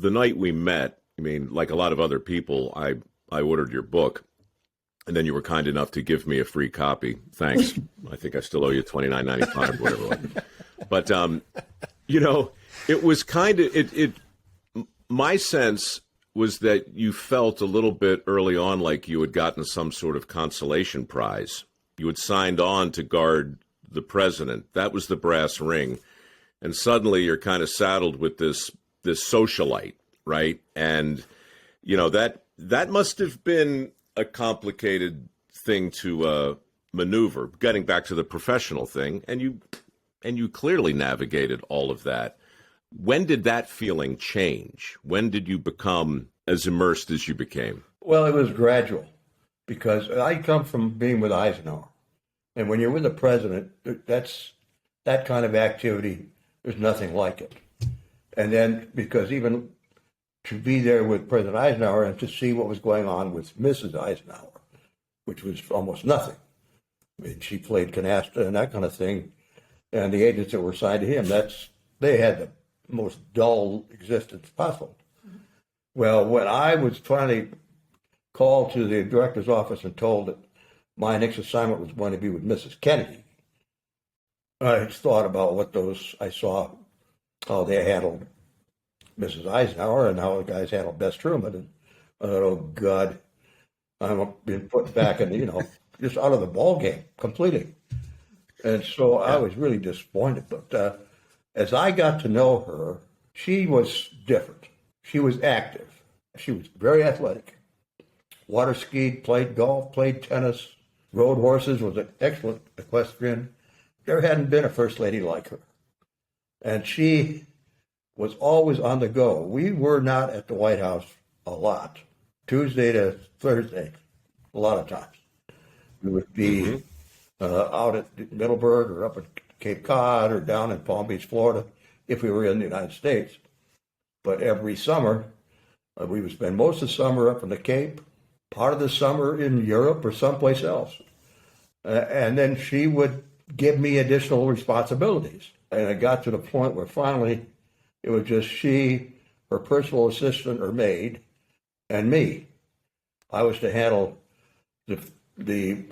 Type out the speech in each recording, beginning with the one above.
the night we met, I mean, like a lot of other people, I ordered your book, and then you were kind enough to give me a free copy. Thanks. I think I still owe you $29.95, whatever it was. But you know, it was kind of it. My sense was that you felt a little bit early on like you had gotten some sort of consolation prize. You had signed on to guard the president. That was the brass ring. And suddenly you're kind of saddled with this socialite, right? And, you know, that must have been a complicated thing to maneuver, getting back to the professional thing. And you clearly navigated all of that. When did that feeling change? When did you become as immersed as you became? Well, it was gradual because I come from being with Eisenhower. And when you're with the president, that kind of activity, there's nothing like it. And then because even to be there with President Eisenhower and to see what was going on with Mrs. Eisenhower, which was almost nothing. I mean, she played canasta and that kind of thing. And the agents that were assigned to him, they had the most dull existence possible. Well, when I was finally called to the director's office and told that my next assignment was going to be with Mrs. Kennedy, I had thought about I saw how they handled Mrs. Eisenhower and how the guys handled Bess Truman. And I thought, oh, God, I'm being put back in, just out of the ball game completely. And so I was really disappointed. But as I got to know her, she was different. She was active. She was very athletic. Water skied, played golf, played tennis, rode horses, was an excellent equestrian. There hadn't been a first lady like her. And she was always on the go. We were not at the White House a lot. Tuesday to Thursday, a lot of times. We would be out at Middleburg or up at Cape Cod or down in Palm Beach, Florida, if we were in the United States. But every summer, we would spend most of the summer up in the Cape, part of the summer in Europe or someplace else. And then she would give me additional responsibilities. And it got to the point where finally it was just she, her personal assistant or maid, and me. I was to handle the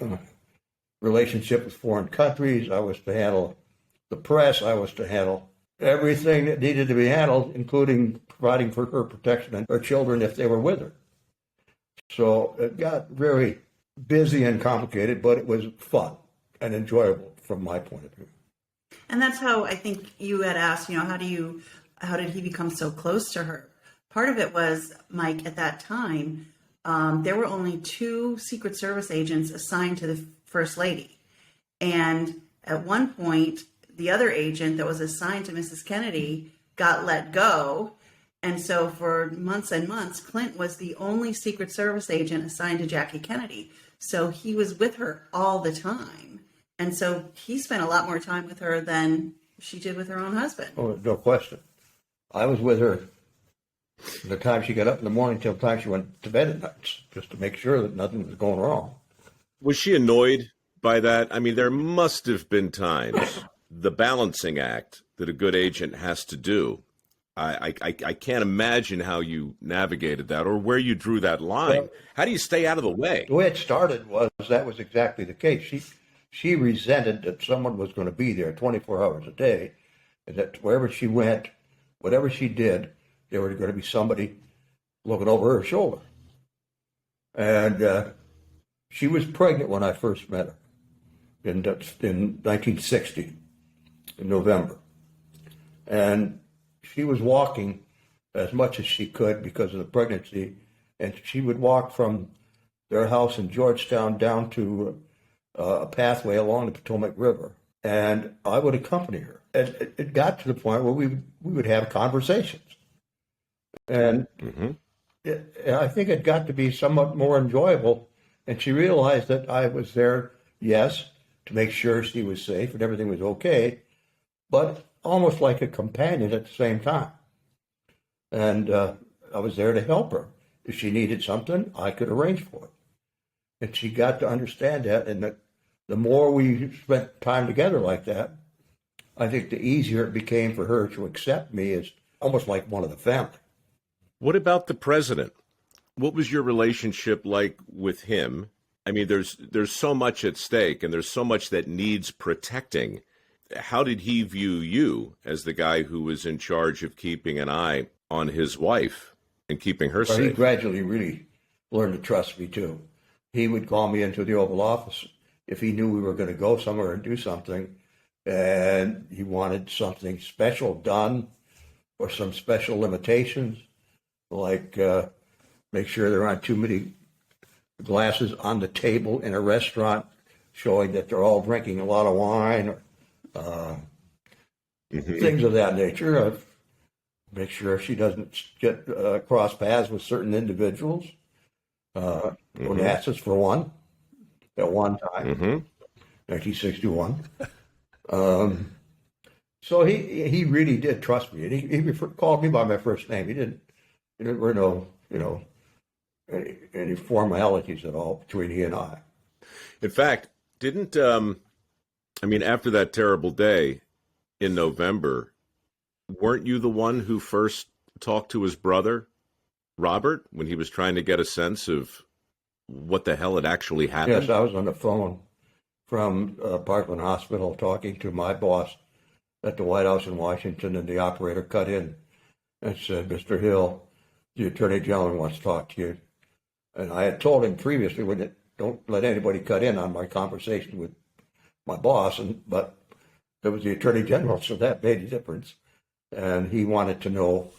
relationship with foreign countries. I was to handle the press. I was to handle everything that needed to be handled, including providing for her protection and her children if they were with her. So it got very busy and complicated, but it was fun and enjoyable from my point of view. And that's how I think you had asked, how did he become so close to her? Part of it was, Mike, at that time, there were only 2 Secret Service agents assigned to the First Lady. And at one point, the other agent that was assigned to Mrs. Kennedy got let go. And so for months and months, Clint was the only Secret Service agent assigned to Jackie Kennedy. So he was with her all the time. And so he spent a lot more time with her than she did with her own husband. Oh, no question. I was with her from the time she got up in the morning till the time she went to bed at night, just to make sure that nothing was going wrong. Was she annoyed by that? I mean, there must have been times, the balancing act that a good agent has to do. I can't imagine how you navigated that or where you drew that line. Well, how do you stay out of the way? The way it started was that was exactly the case. She resented that someone was going to be there 24 hours a day, and that wherever she went, whatever she did, there was going to be somebody looking over her shoulder. And she was pregnant when I first met her in 1960, in November. And she was walking as much as she could because of the pregnancy, and she would walk from their house in Georgetown down to a pathway along the Potomac River, and I would accompany her. And it got to the point where we would have conversations, and I think it got to be somewhat more enjoyable. And she realized that I was there, yes, to make sure she was safe and everything was okay, but almost like a companion at the same time. And I was there to help her. If she needed something, I could arrange for it. And she got to understand that, and that the more we spent time together like that, I think the easier it became for her to accept me as almost like one of the family. What about the president? What was your relationship like with him? I mean, there's so much at stake, and there's so much that needs protecting. How did he view you as the guy who was in charge of keeping an eye on his wife and keeping her Well, he safe? gradually really learned to trust me too. He would call me into the Oval Office if he knew we were going to go somewhere and do something, and he wanted something special done or some special limitations, like make sure there aren't too many glasses on the table in a restaurant showing that they're all drinking a lot of wine, or things of that nature. Make sure she doesn't get cross paths with certain individuals. Onassis, for one, at one time, 1961. So he really did trust me, and he called me by my first name. There were no, any formalities at all between he and I. In fact, didn't after that terrible day in November, weren't you the one who first talked to his brother, Robert, when he was trying to get a sense of what the hell had actually happened? Yes, I was on the phone from Parkland Hospital talking to my boss at the White House in Washington, and the operator cut in and said, "Mr. Hill, the Attorney General wants to talk to you." And I had told him previously, don't let anybody cut in on my conversation with my boss, but it was the Attorney General, so that made a difference. And he wanted to know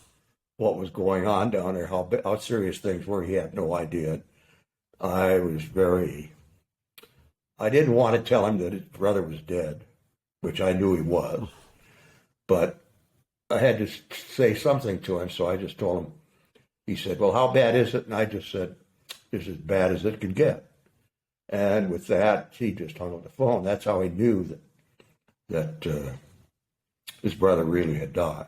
what was going on down there, how serious things were. He had no idea. I didn't want to tell him that his brother was dead, which I knew he was, but I had to say something to him, so I just told him. He said, "Well, how bad is it?" And I just said, "It's as bad as it can get." And with that, he just hung up the phone. That's how he knew that his brother really had died.